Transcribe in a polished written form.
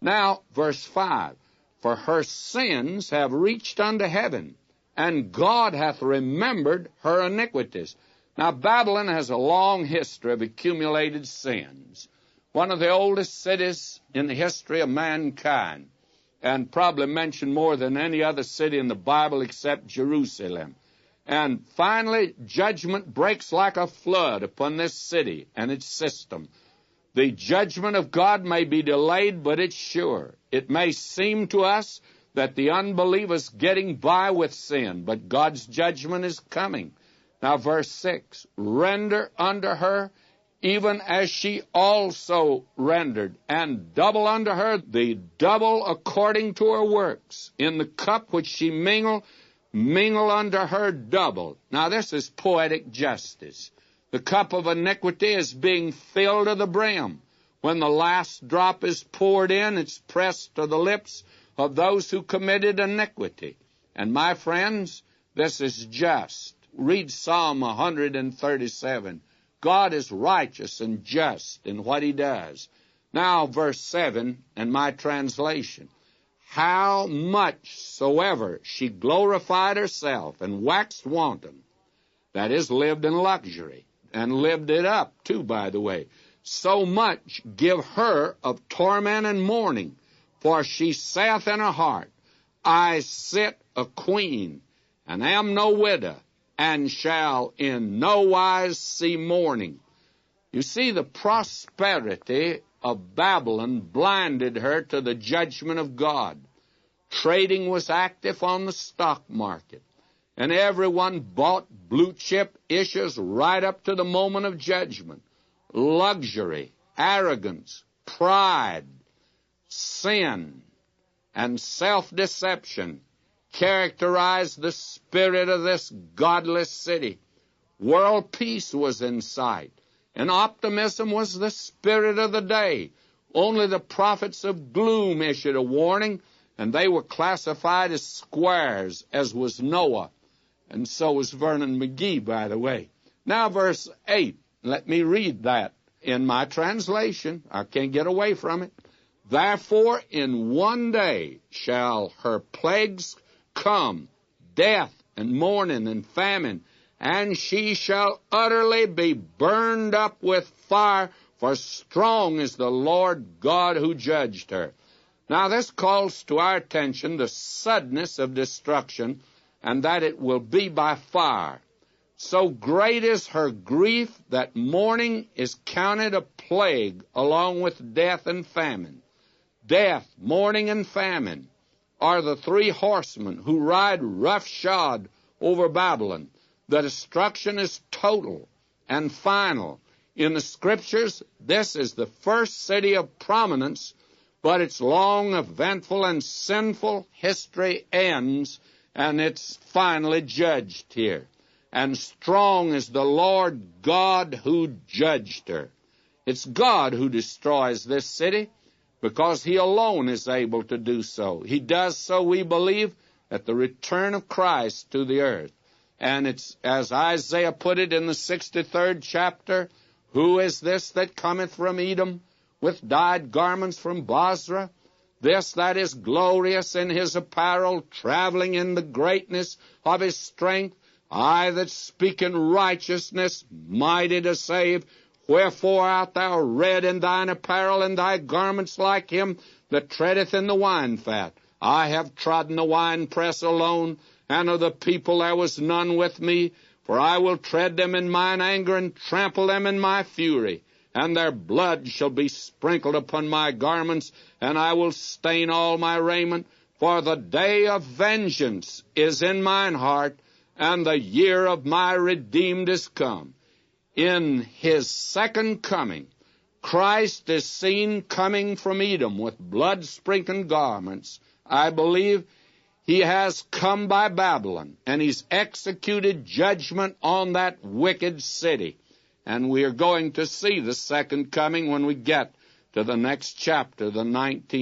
Now, verse 5, for her sins have reached unto heaven, and God hath remembered her iniquities. Now, Babylon has a long history of accumulated sins. One of the oldest cities in the history of mankind, and probably mentioned more than any other city in the Bible except Jerusalem. And finally, judgment breaks like a flood upon this city and its system. The judgment of God may be delayed, but it's sure. It may seem to us that the unbeliever's getting by with sin, but God's judgment is coming. Now, verse 6, render unto her even as she also rendered, and double unto her the double according to her works. In the cup which she mingle unto her double. Now, this is poetic justice. The cup of iniquity is being filled to the brim. When the last drop is poured in, it's pressed to the lips of those who committed iniquity. And my friends, this is just. Read Psalm 137. God is righteous and just in what he does. Now, verse 7, and my translation. How much soever she glorified herself and waxed wanton, that is, lived in luxury, and lived it up, too, by the way, so much give her of torment and mourning, for she saith in her heart, I sit a queen, and am no widow, and shall in no wise see mourning. You see, the prosperity of Babylon blinded her to the judgment of God. Trading was active on the stock market, and everyone bought blue-chip issues right up to the moment of judgment. Luxury, arrogance, pride, sin, and self-deception characterized the spirit of this godless city. World peace was in sight, and optimism was the spirit of the day. Only the prophets of gloom issued a warning, and they were classified as squares, as was Noah, and so was Vernon McGee, by the way. Now, verse 8, let me read that in my translation. I can't get away from it. Therefore, in one day shall her plagues come, death and mourning and famine, and she shall utterly be burned up with fire, for strong is the Lord God who judged her. Now, this calls to our attention the suddenness of destruction, and that it will be by fire. So great is her grief that mourning is counted a plague along with death and famine. Death, mourning, and famine are the three horsemen who ride roughshod over Babylon. The destruction is total and final. In the Scriptures, this is the first city of prominence, but its long, eventful, and sinful history ends, and it's finally judged here. And strong is the Lord God who judged her. It's God who destroys this city, because he alone is able to do so. He does so, we believe, at the return of Christ to the earth. And it's, as Isaiah put it in the 63rd chapter, who is this that cometh from Edom, with dyed garments from Bozrah? This that is glorious in his apparel, traveling in the greatness of his strength, I that speak in righteousness, mighty to save. Wherefore art thou red in thine apparel, and thy garments like him that treadeth in the wine fat? I have trodden the winepress alone, and of the people there was none with me. For I will tread them in mine anger, and trample them in my fury. And their blood shall be sprinkled upon my garments, and I will stain all my raiment. For the day of vengeance is in mine heart, and the year of my redeemed is come. In his second coming, Christ is seen coming from Edom with blood-sprinkled garments. I believe he has come by Babylon, and he's executed judgment on that wicked city. And we are going to see the second coming when we get to the next chapter, the 19th.